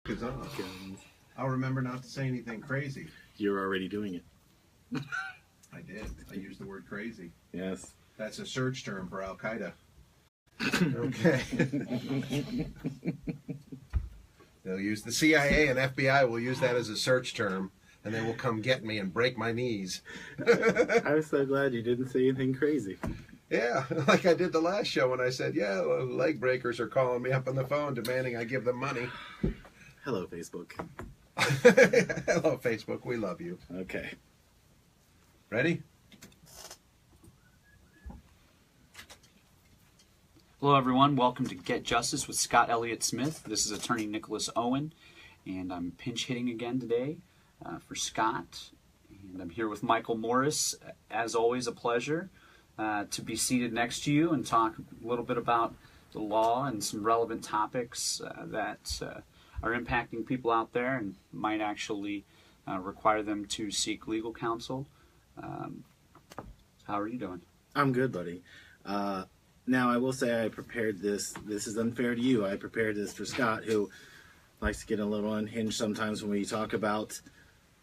Is on. I'll remember not to say anything crazy. You're already doing it. I did. I used the word crazy. Yes. That's a search term for Al Qaeda. Okay. They'll use the CIA and FBI will use that as a search term, and they will come get me and break my knees. I was so glad you didn't say anything crazy. Yeah, like I did the last show when I said, yeah, leg breakers are calling me up on the phone demanding I give them money. Hello, Facebook. Hello, Facebook. We love you. Okay. Ready? Hello, everyone. Welcome to Get Justice with Scott Elliot Smith. This is attorney Nicholas Owen, and I'm pinch hitting again today for Scott. And I'm here with Michael Morris. As always, a pleasure to be seated next to you and talk a little bit about the law and some relevant topics that are impacting people out there and might actually require them to seek legal counsel. How are you doing? I'm good, buddy. Now, I will say I prepared this. This is unfair to you. I prepared this for Scott, who likes to get a little unhinged sometimes when we talk about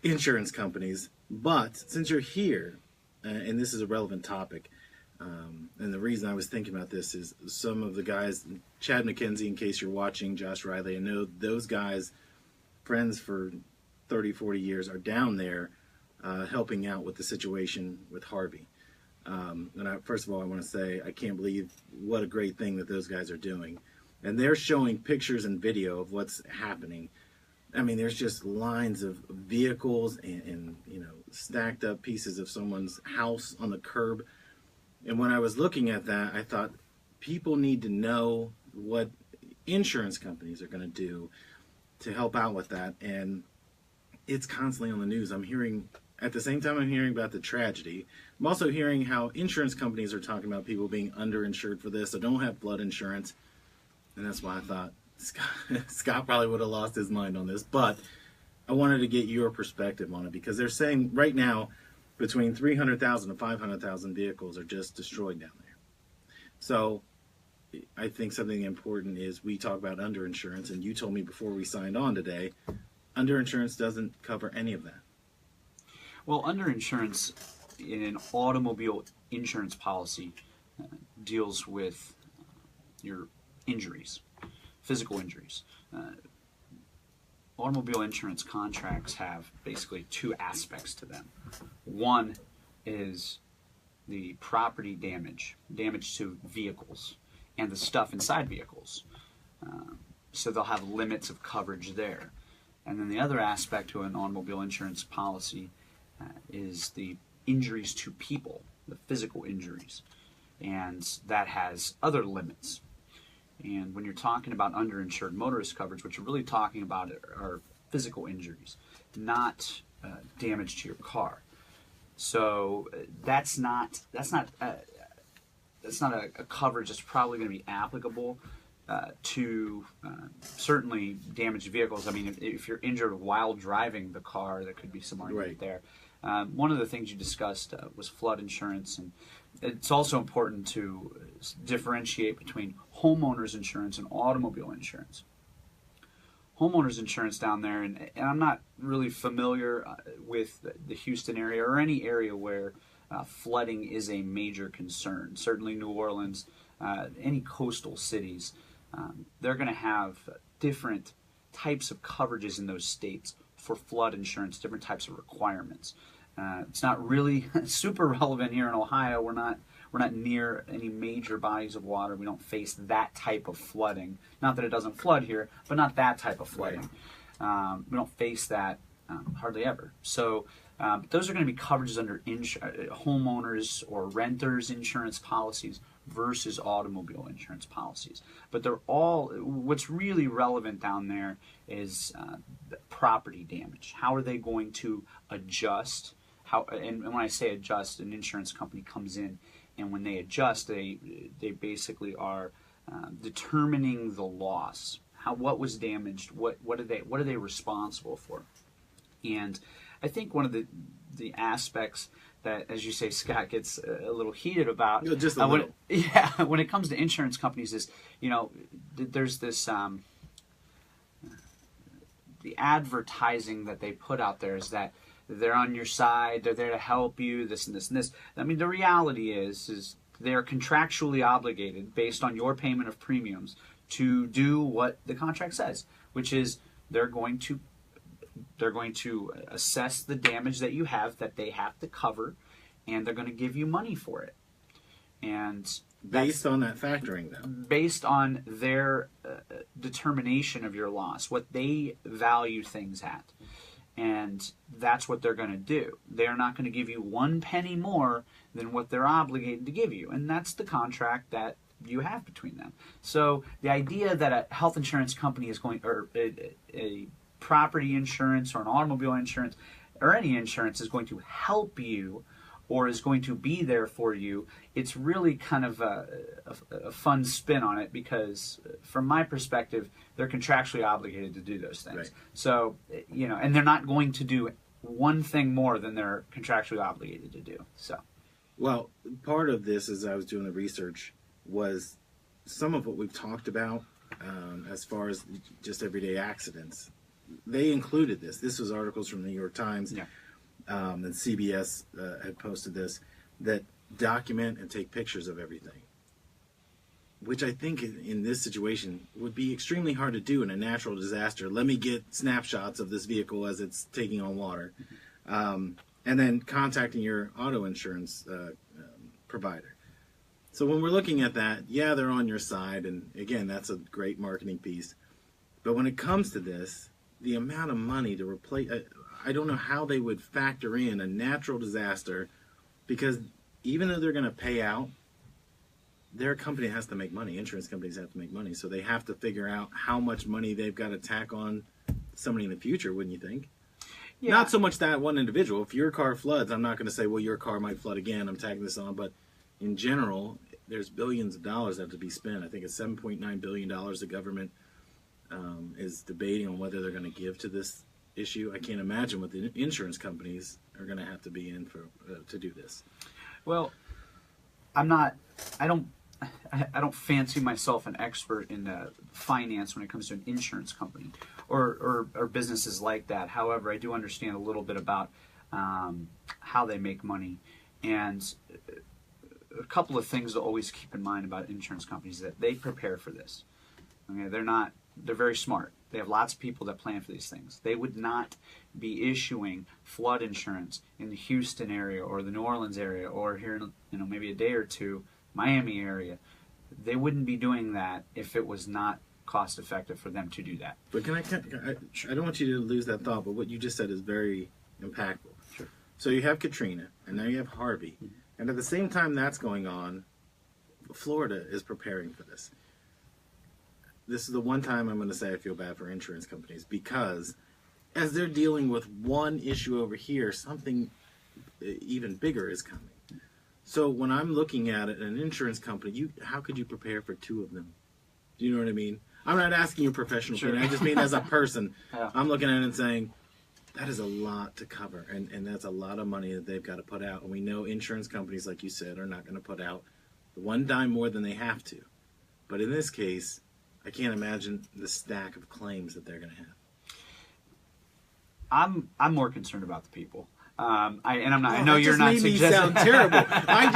insurance companies. But since you're here, and this is a relevant topic, and the reason I was thinking about this is some of the guys, Chad McKenzie, in case you're watching, Josh Riley, I know those guys, friends for 30, 40 years, are down there helping out with the situation with Harvey. First of all, I want to say I can't believe what a great thing that those guys are doing. And they're showing pictures and video of what's happening. I mean, there's just lines of vehicles and stacked up pieces of someone's house on the curb. And when I was looking at that, I thought people need to know what insurance companies are going to do to help out with that. And it's constantly on the news. I'm hearing, at the same time I'm hearing about the tragedy, I'm also hearing how insurance companies are talking about people being underinsured for this, so don't have flood insurance. And that's why I thought Scott probably would have lost his mind on this. But I wanted to get your perspective on it, because they're saying right now between 300,000 and 500,000 vehicles are just destroyed down there. So I think something important is we talk about underinsurance, and you told me before we signed on today, underinsurance doesn't cover any of that. Well, underinsurance in an automobile insurance policy deals with your injuries, physical injuries. Automobile insurance contracts have basically two aspects to them. One is the property damage to vehicles and the stuff inside vehicles. So they'll have limits of coverage there. And then the other aspect to an automobile insurance policy is the injuries to people, the physical injuries. And that has other limits. And when you're talking about underinsured motorist coverage, what you're really talking about are physical injuries, not damage to your car. So that's not a coverage that's probably going to be applicable to certainly damaged vehicles. I mean, if you're injured while driving the car, there could be some argument there. One of the things you discussed was flood insurance, and it's also important to differentiate between homeowners insurance and automobile insurance. Homeowners insurance down there, and I'm not really familiar with the Houston area or any area where flooding is a major concern. Certainly New Orleans, any coastal cities, they're going to have different types of coverages in those states for flood insurance, different types of requirements. It's not really super relevant here in Ohio. We're not near any major bodies of water. We don't face that type of flooding. Not that it doesn't flood here, but not that type of flooding. We don't face that hardly ever. So those are going to be coverages under homeowners or renters insurance policies versus automobile insurance policies. But they're all, what's really relevant down there is the property damage. How are they going to adjust? And when I say adjust, an insurance company comes in, and when they adjust, they basically are determining the loss. What was damaged? What are they responsible for? And I think one of the aspects that, as you say, Scott gets a little heated about. Just a little. When it comes to insurance companies, is there's this the advertising that they put out there is that they're on your side, they're there to help you, this and this and this. I mean, the reality is they're contractually obligated based on your payment of premiums to do what the contract says, which is they're going to assess the damage that you have that they have to cover, and they're going to give you money for it. And based on that factoring, though, based on their determination of your loss, what they value things at. And that's what they're going to do. They're not going to give you 1 penny more than what they're obligated to give you. And that's the contract that you have between them. So the idea that a health insurance company is going, or a property insurance or an automobile insurance or any insurance is going to help you or is going to be there for you, it's really kind of a fun spin on it, because from my perspective, they're contractually obligated to do those things. Right. So, and they're not going to do one thing more than they're contractually obligated to do. So, well, part of this, as I was doing the research, was some of what we've talked about as far as just everyday accidents. They included this. This was articles from the New York Times. yeah. And CBS had posted this, that document and take pictures of everything, which I think in this situation would be extremely hard to do in a natural disaster. Let me get snapshots of this vehicle as it's taking on water, and then contacting your auto insurance provider. So when we're looking at that, yeah, they're on your side, and again, that's a great marketing piece. But when it comes to this, the amount of money to replace, I don't know how they would factor in a natural disaster, because even though they're going to pay out, their company has to make money. Insurance companies have to make money. So they have to figure out how much money they've got to tack on somebody in the future, wouldn't you think? Yeah. Not so much that one individual. If your car floods, I'm not going to say, well, your car might flood again, I'm tacking this on. But in general, there's billions of dollars that have to be spent. I think it's $7.9 billion the government is debating on whether they're going to give to this issue. I can't imagine what the insurance companies are going to have to be in for to do this. Well, I don't fancy myself an expert in finance when it comes to an insurance company or businesses like that. However, I do understand a little bit about how they make money, and a couple of things to always keep in mind about insurance companies is that they prepare for this. Okay, they're very smart. They have lots of people that plan for these things. They would not be issuing flood insurance in the Houston area or the New Orleans area or here in maybe a day or two, Miami area. They wouldn't be doing that if it was not cost effective for them to do that. But I don't want you to lose that thought, but what you just said is very impactful. Sure. So you have Katrina, and now you have Harvey. Mm-hmm. And at the same time that's going on, Florida is preparing for this. This is the one time I'm going to say I feel bad for insurance companies, because as they're dealing with one issue over here, something even bigger is coming. So when I'm looking at it, an insurance company, how could you prepare for two of them? Do you know what I mean? I'm not asking you a professional opinion. I just mean as a person. Yeah. I'm looking at it and saying, that is a lot to cover, and that's a lot of money that they've got to put out. And we know insurance companies, like you said, are not going to put out one dime more than they have to. But in this case, I can't imagine the stack of claims that they're going to have. I'm more concerned about the people. I know that you're not just made suggesting. me sound terrible. I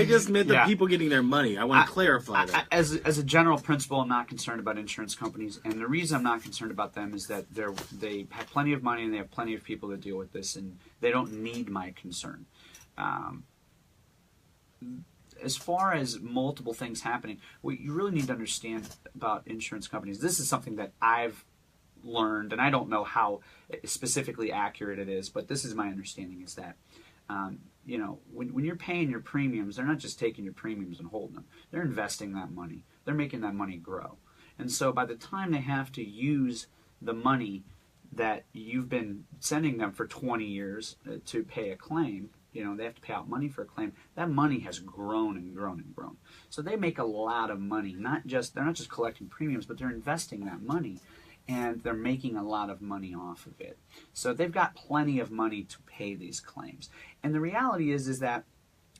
just meant the people getting their money. I want to clarify that. As a general principle, I'm not concerned about insurance companies, and the reason I'm not concerned about them is that they have plenty of money and they have plenty of people to deal with this, and they don't need my concern. As far as multiple things happening, what you really need to understand about insurance companies, this is something that I've learned, and I don't know how specifically accurate it is, but this is my understanding, is that when you're paying your premiums, they're not just taking your premiums and holding them. They're investing that money. They're making that money grow. And so by the time they have to use the money that you've been sending them for 20 years to pay a claim, they have to pay out money for a claim. That money has grown and grown and grown. So they make a lot of money. They're not just collecting premiums, but they're investing that money, and they're making a lot of money off of it. So they've got plenty of money to pay these claims. And the reality is that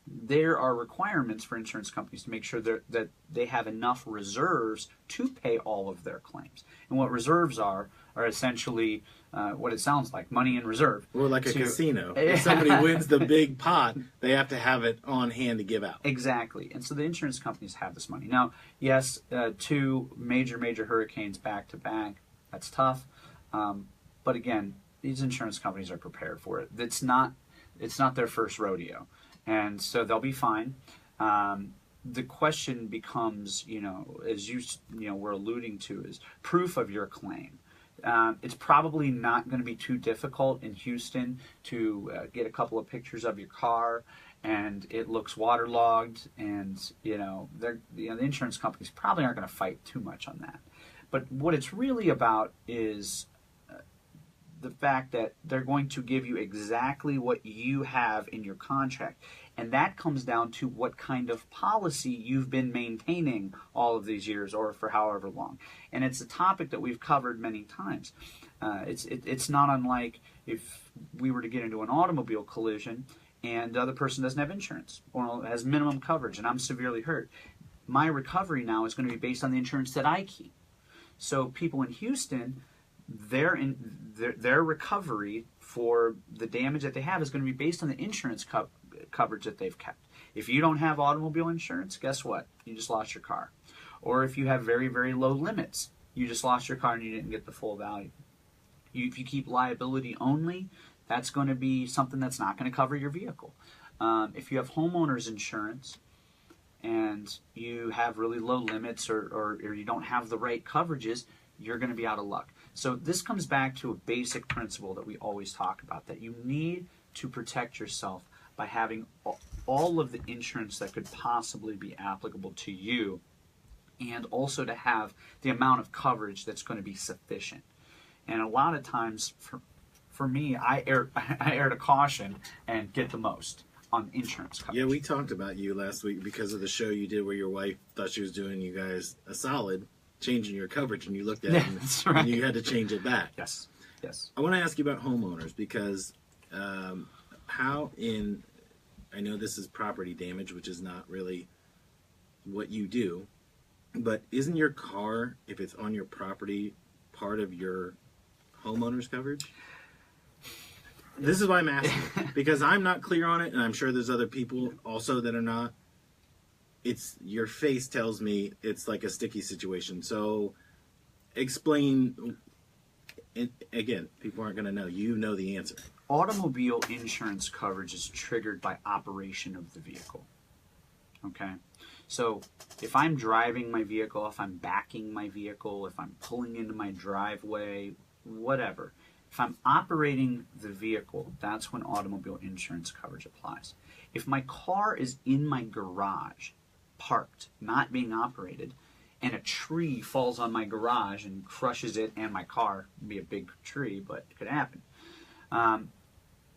there are requirements for insurance companies to make sure that they have enough reserves to pay all of their claims. And what reserves are are essentially what it sounds like, money in reserve. Or like a casino. If somebody wins the big pot, they have to have it on hand to give out. Exactly. And so the insurance companies have this money. Now, yes, 2 major hurricanes back to back, that's tough. But again, these insurance companies are prepared for it. It's not their first rodeo. And so they'll be fine. The question becomes, as we're alluding to, is proof of your claim. It's probably not going to be too difficult in Houston to get a couple of pictures of your car, and it looks waterlogged, and the insurance companies probably aren't going to fight too much on that. But what it's really about is the fact that they're going to give you exactly what you have in your contract. And that comes down to what kind of policy you've been maintaining all of these years or for however long. And it's a topic that we've covered many times. It's not unlike if we were to get into an automobile collision and the other person doesn't have insurance or has minimum coverage and I'm severely hurt. My recovery now is going to be based on the insurance that I keep. So people in Houston, their recovery for the damage that they have is going to be based on the insurance coverage that they've kept. If you don't have automobile insurance, guess what? You just lost your car. Or if you have very, very low limits, you just lost your car and you didn't get the full value. If you keep liability only, that's going to be something that's not going to cover your vehicle. If you have homeowners insurance and you have really low limits or you don't have the right coverages, you're going to be out of luck. So this comes back to a basic principle that we always talk about, that you need to protect yourself by having all of the insurance that could possibly be applicable to you, and also to have the amount of coverage that's going to be sufficient. And a lot of times, for me, I err to caution and get the most on insurance coverage. Yeah, we talked about you last week because of the show you did where your wife thought she was doing you guys a solid, changing your coverage, and you looked at it and you had to change it back. Yes. I want to ask you about homeowners because I know this is property damage, which is not really what you do, but isn't your car, if it's on your property, part of your homeowner's coverage? This is why I'm asking, because I'm not clear on it, and I'm sure there's other people also that are not. Your face tells me it's like a sticky situation. So explain, again, people aren't going to know. You know the answer. Automobile insurance coverage is triggered by operation of the vehicle. Okay? So if I'm driving my vehicle, if I'm backing my vehicle, if I'm pulling into my driveway, whatever, if I'm operating the vehicle, that's when automobile insurance coverage applies. If my car is in my garage, parked, not being operated, and a tree falls on my garage and crushes it and my car, it'd be a big tree, but it could happen,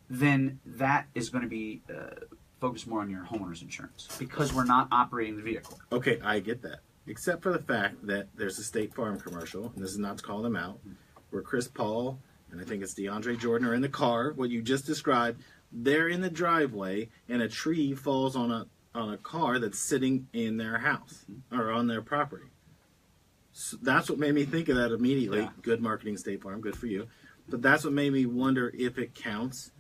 then that is going to be focused more on your homeowner's insurance because we're not operating the vehicle. Okay, I get that. Except for the fact that there's a State Farm commercial, and this is not to call them out, where Chris Paul and I think it's DeAndre Jordan are in the car, what you just described. They're in the driveway, and a tree falls on a car that's sitting in their house or on their property. So that's what made me think of that immediately. Yeah. Good marketing, State Farm, good for you. But that's what made me wonder if it counts.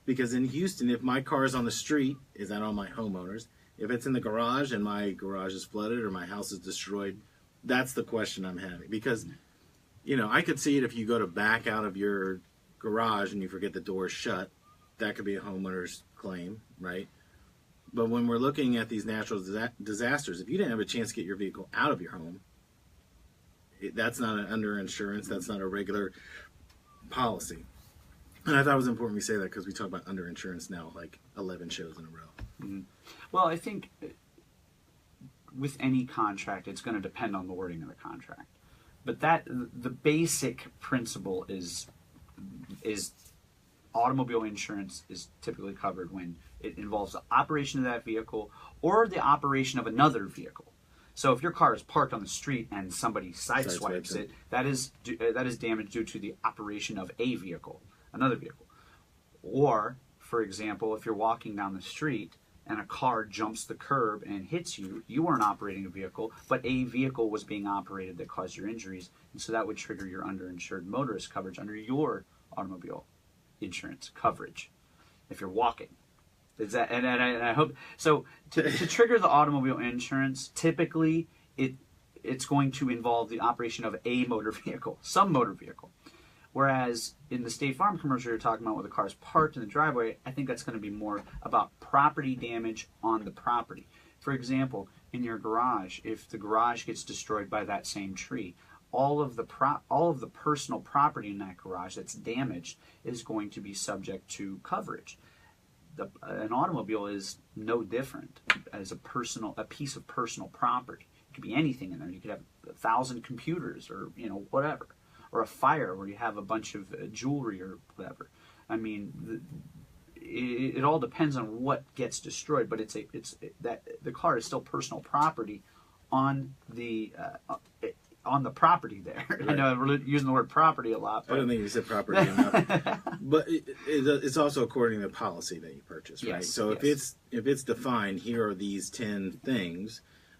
Because in Houston, if my car is on the street, is that on my homeowners? If it's in the garage and my garage is flooded or my house is destroyed, that's the question I'm having. Because, I could see it if you go to back out of your garage and you forget the door shut. That could be a homeowner's claim, right? But when we're looking at these natural disasters, if you didn't have a chance to get your vehicle out of your home, that's not an underinsurance. That's not a regular policy. And I thought it was important we say that because we talk about underinsurance now like 11 shows in a row. Mm-hmm. Well, I think with any contract, it's going to depend on the wording of the contract. But the basic principle is automobile insurance is typically covered when it involves the operation of that vehicle or the operation of another vehicle. So if your car is parked on the street and somebody sideswipes it, that is damage due to the operation of a vehicle, another vehicle. Or, for example, if you're walking down the street and a car jumps the curb and hits you, you weren't operating a vehicle, but a vehicle was being operated that caused your injuries, and so that would trigger your underinsured motorist coverage under your automobile insurance coverage if you're walking. Is that, and I hope so. To trigger the automobile insurance, typically it's going to involve the operation of a motor vehicle, some motor vehicle. Whereas in the State Farm commercial you're talking about where the car is parked in the driveway, I think that's going to be more about property damage on the property. For example, in your garage, if the garage gets destroyed by that same tree, all of the personal property in that garage that's damaged is going to be subject to coverage. An automobile is no different as a piece of personal property. It could be anything in there. You could have 1,000 computers or whatever. Or a fire where you have a bunch of jewelry or whatever. I mean, it all depends on what gets destroyed, but that the car is still personal property on the property there. Right. I know we're using the word property a lot. But I don't think you said property enough. But it's also according to the policy that you purchase, right? Yes, So yes. if it's defined, here are these 10 things,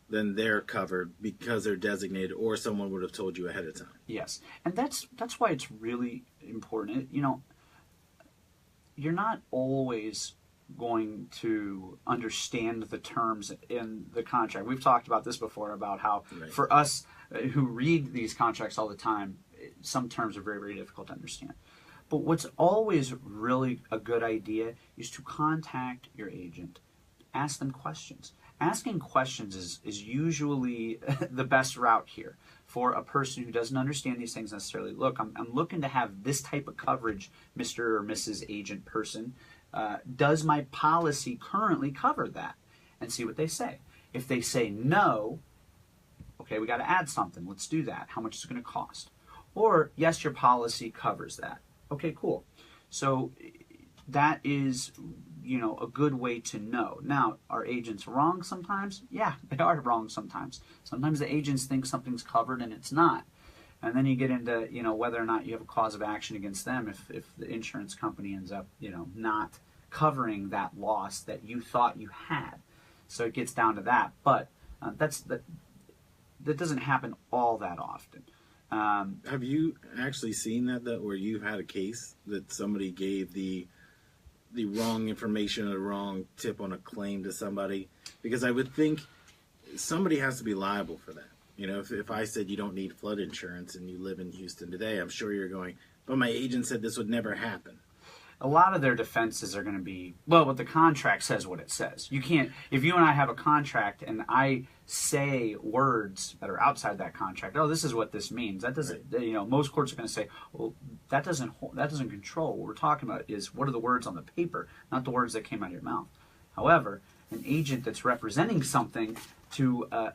then they're covered because they're designated, or someone would have told you ahead of time. Yes, and that's why it's really important. You're not always going to understand the terms in the contract. We've talked about this before, about how for us who read these contracts all the time, some terms are very, very difficult to understand. But what's always really a good idea is to contact your agent, ask them questions. Asking questions is usually the best route here for a person who doesn't understand these things necessarily. Look, I'm looking to have this type of coverage, Mr. or Mrs. Agent person. Does my policy currently cover that? And see what they say. If they say no, okay, we got to add something. Let's do that. How much is it going to cost? Or, yes, your policy covers that. Okay, cool. So that is, a good way to know. Now, are agents wrong sometimes? Yeah, they are wrong sometimes. Sometimes the agents think something's covered and it's not. And then you get into, whether or not you have a cause of action against them if the insurance company ends up, not covering that loss that you thought you had. So it gets down to that. But that doesn't happen all that often. Have you actually seen that where you've had a case that somebody gave the wrong information or the wrong tip on a claim to somebody? Because I would think somebody has to be liable for that. If I said you don't need flood insurance and you live in Houston today, I'm sure you're going, but my agent said this would never happen. A lot of their defenses are going to be, well, what the contract says what it says. You can't, if you and I have a contract and I say words that are outside that contract, oh, this is what this means. That doesn't, most courts are going to say, well, that doesn't control. What we're talking about is what are the words on the paper, not the words that came out of your mouth. However, an agent that's representing something to, a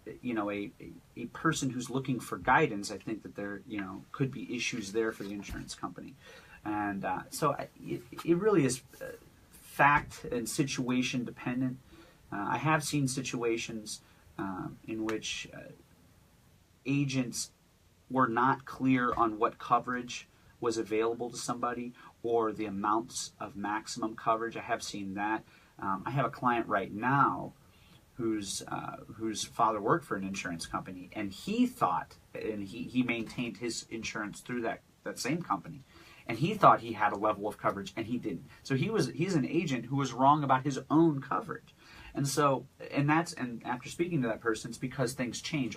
person who's looking for guidance, I think that there, could be issues there for the insurance company. And so it really is fact and situation dependent. I have seen situations in which agents were not clear on what coverage was available to somebody or the amounts of maximum coverage. I have seen that. I have a client right now whose father worked for an insurance company, and he thought, and he maintained his insurance through that same company. And he thought he had a level of coverage, and he didn't. So he's an agent who was wrong about his own coverage. And so, and after speaking to that person, it's because things change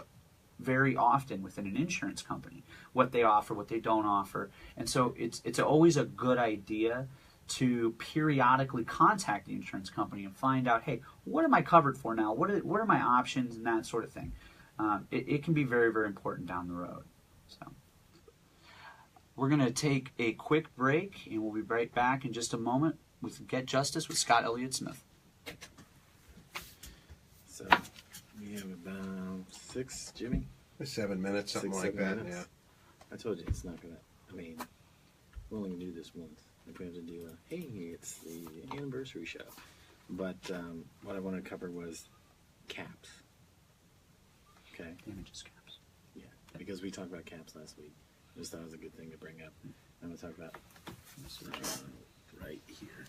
very often within an insurance company, what they offer, what they don't offer. And so it's always a good idea to periodically contact the insurance company and find out, hey, what am I covered for now? What are my options and that sort of thing. It can be very, very important down the road. So. We're going to take a quick break, and we'll be right back in just a moment with Get Justice with Scott Elliot Smith. So we have about 6, Jimmy? 7 minutes, something 6, like 7 that. minutes. Yeah. I told you it's not going to, we'll only do this once. If we have to do hey, it's the anniversary show. But what I wanted to cover was caps. Okay? Damages caps. Yeah, because we talked about caps last week. I just thought it was a good thing to bring up. I'm going to talk about right here.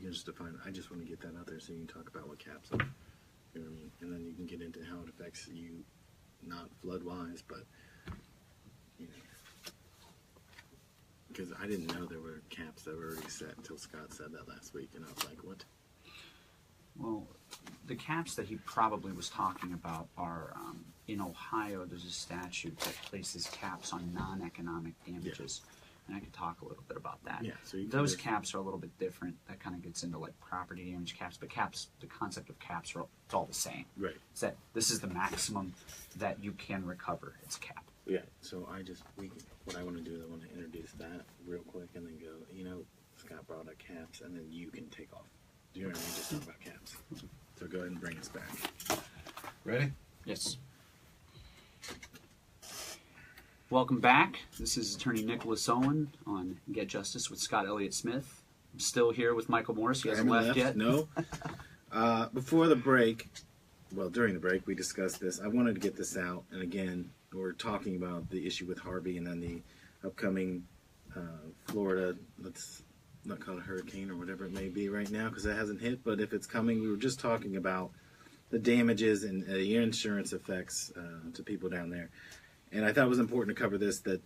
can just define it. I just want to get that out there so you can talk about what caps are. You know what I mean? And then you can get into how it affects you, not flood-wise, but, you know. Because I didn't know there were caps that were already set until Scott said that last week, and I was like, what? Well, the caps that he probably was talking about are, in Ohio, there's a statute that places caps on non-economic damages. Yeah. And I could talk a little bit about that. Yeah, so those caps are a little bit different. That kind of gets into like property damage caps, but caps, the concept of caps it's all the same. Right. It's that this is the maximum that you can recover. It's a cap. Yeah. So what I want to do is I want to introduce that real quick and then go, you know, Scott brought up caps, and then you can take off. Do you know what I mean? Just talk about caps. So go ahead and bring us back. Ready? Yes. Welcome back. This is Attorney Nicholas Owen on Get Justice with Scott Elliot Smith. I'm still here with Michael Morris. He hasn't left yet. No. Before the break, well, during the break, we discussed this. I wanted to get this out. And again, we're talking about the issue with Harvey and then the upcoming Florida, let's not call it a hurricane or whatever it may be right now because it hasn't hit. But if it's coming, we were just talking about the damages and the insurance effects to people down there. And I thought it was important to cover this, that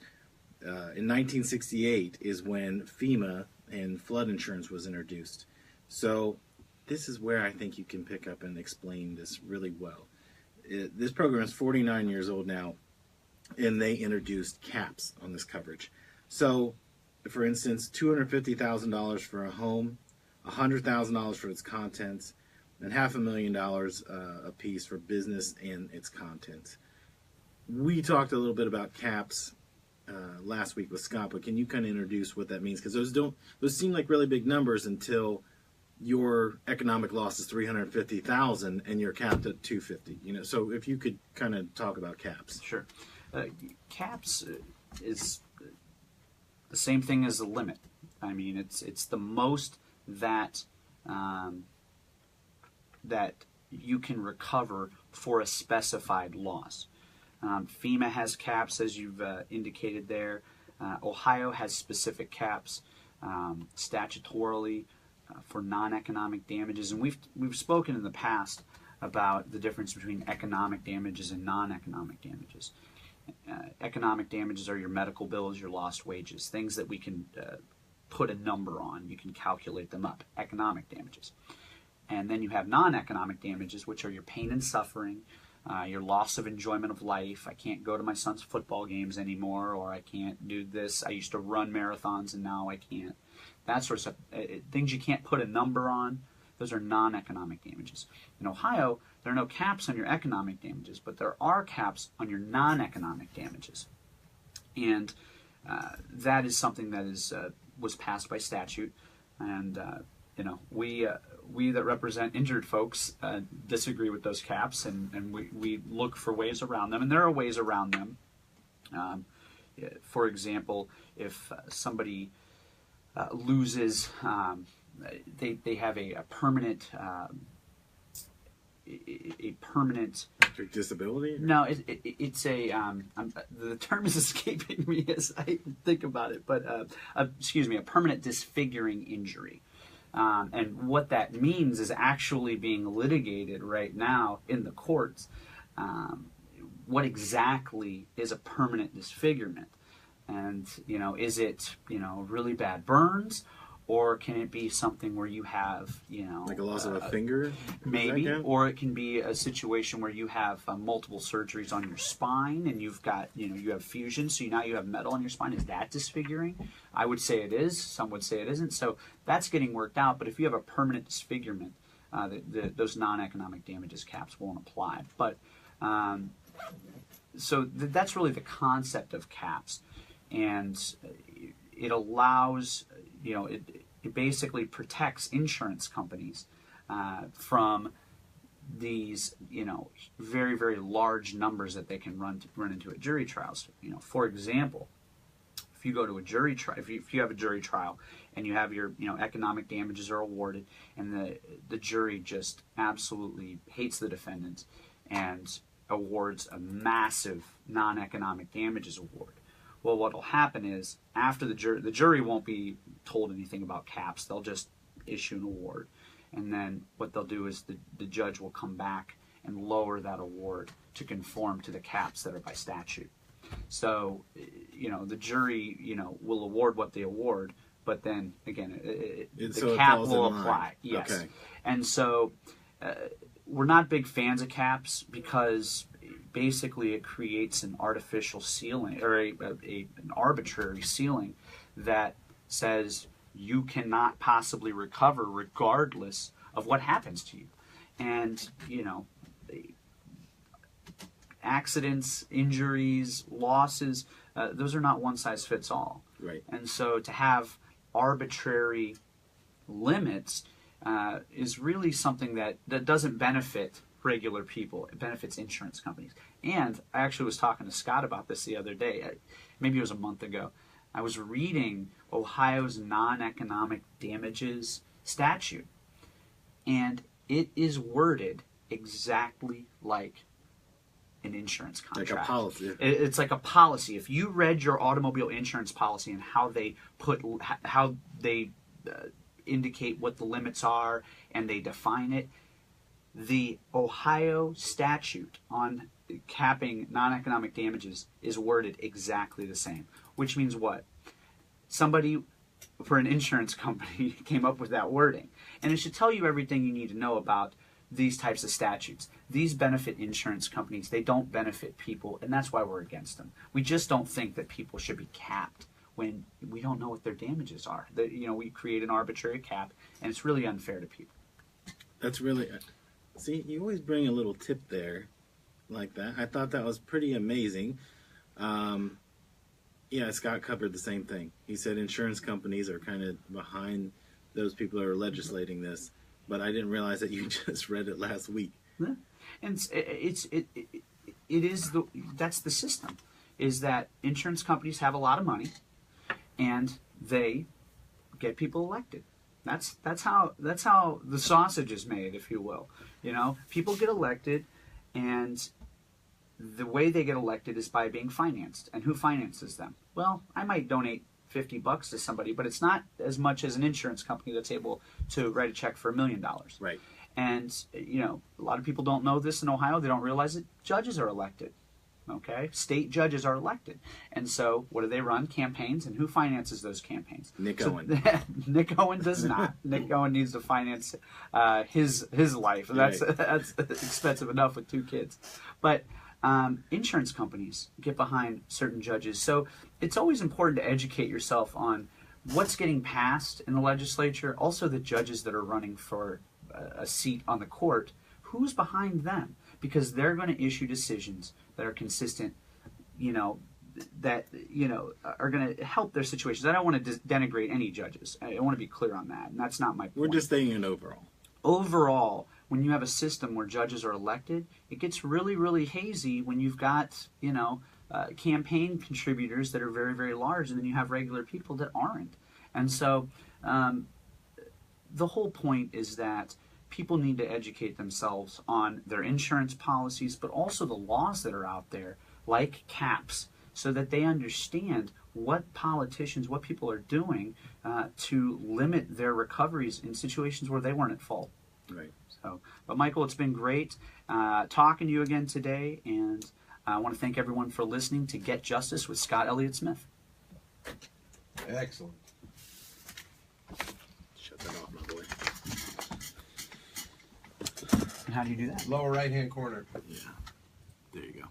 in 1968 is when FEMA and flood insurance was introduced. So this is where I think you can pick up and explain this really well. This program is 49 years old now, and they introduced caps on this coverage. So, for instance, $250,000 for a home, $100,000 for its contents, and $500,000 a piece for business and its contents. We talked a little bit about caps last week with Scott, but can you kind of introduce what that means? Because those seem like really big numbers until your economic loss is $350,000 and you're capped at $250,000. You know, so if you could kind of talk about caps. Sure. Caps is the same thing as a limit. I mean, it's the most that that you can recover for a specified loss. FEMA has caps, as you've indicated there. Ohio has specific caps statutorily for non-economic damages, and we've spoken in the past about the difference between economic damages and non-economic damages. Economic damages are your medical bills, your lost wages, things that we can put a number on. You can calculate them up. Economic damages. And then you have non-economic damages, which are your pain and suffering, your loss of enjoyment of life. I can't go to my son's football games anymore, or I can't do this. I used to run marathons and now I can't. That sort of stuff. Things you can't put a number on, those are non-economic damages. In Ohio, there are no caps on your economic damages, but there are caps on your non-economic damages. And that is something that was passed by statute. And, we that represent injured folks disagree with those caps, and we look for ways around them, and there are ways around them. For example, if somebody loses, they have a permanent disability? No, it's a the term is escaping me as I think about it, but a permanent disfiguring injury. And what that means is actually being litigated right now in the courts. What exactly is a permanent disfigurement? And, is it, really bad burns? Or can it be something where you have, like a loss of a finger? Maybe. Or it can be a situation where you have multiple surgeries on your spine and you've got, you have fusion. So now you have metal on your spine. Is that disfiguring? I would say it is. Some would say it isn't. So that's getting worked out. But if you have a permanent disfigurement, those non-economic damages caps won't apply. But so that's really the concept of caps. And it allows, it basically protects insurance companies from these, very, very large numbers that they can run into at jury trials. For example, if you go to a jury trial, if you have a jury trial and you have your, economic damages are awarded, and the jury just absolutely hates the defendant and awards a massive non-economic damages award. Well, what will happen is after the jury won't be told anything about caps. They'll just issue an award. And then what they'll do is the judge will come back and lower that award to conform to the caps that are by statute. So, the jury, will award what they award, but then, again, the cap will apply. Yes. Okay. And so we're not big fans of caps because basically it creates an artificial ceiling or an arbitrary ceiling that says you cannot possibly recover regardless of what happens to you. And, accidents, injuries, losses, those are not one size fits all. Right. And so to have arbitrary limits is really something that doesn't benefit regular people. It benefits insurance companies. And I actually was talking to Scott about this the other day. Maybe it was a month ago. I was reading Ohio's non-economic damages statute, and it is worded exactly like an insurance contract. Like a policy. It's like a policy. If you read your automobile insurance policy and how they indicate what the limits are and they define it, the Ohio statute on capping non-economic damages is worded exactly the same. Which means what? Somebody for an insurance company came up with that wording. And it should tell you everything you need to know about these types of statutes. These benefit insurance companies. They don't benefit people, and that's why we're against them. We just don't think that people should be capped when we don't know what their damages are. We create an arbitrary cap, and it's really unfair to people. That's really... See, you always bring a little tip there like that. I thought that was pretty amazing. Scott covered the same thing. He said insurance companies are kind of behind those people who are legislating this, but I didn't realize that you just read it last week. Yeah. And that's the system, is that insurance companies have a lot of money, and they get people elected. That's how the sausage is made, if you will. People get elected, and the way they get elected is by being financed. And who finances them? Well, I might donate $50 to somebody, but it's not as much as an insurance company that's able to write a check for $1 million. Right. And, a lot of people don't know this in Ohio. They don't realize that judges are elected. Okay? State judges are elected. And so what do they run? Campaigns. And who finances those campaigns? Nick Owen. Nick Owen does not. Nick Owen needs to finance his life. That's expensive enough with 2 kids. But insurance companies get behind certain judges. So it's always important to educate yourself on what's getting passed in the legislature. Also the judges that are running for a seat on the court, who's behind them? Because they're going to issue decisions that are consistent, that are going to help their situations. I don't want to denigrate any judges. I want to be clear on that, and that's not my point. We're just saying it overall. Overall, when you have a system where judges are elected, it gets really, really hazy when you've got, campaign contributors that are very, very large, and then you have regular people that aren't. And so the whole point is that people need to educate themselves on their insurance policies, but also the laws that are out there, like caps, so that they understand what politicians, what people are doing to limit their recoveries in situations where they weren't at fault. Right. So, but Michael, it's been great talking to you again today, and I want to thank everyone for listening to Get Justice with Scott Elliot Smith. Excellent. Shut that off, my boy. And how do you do that? Lower right-hand corner. Yeah. There you go.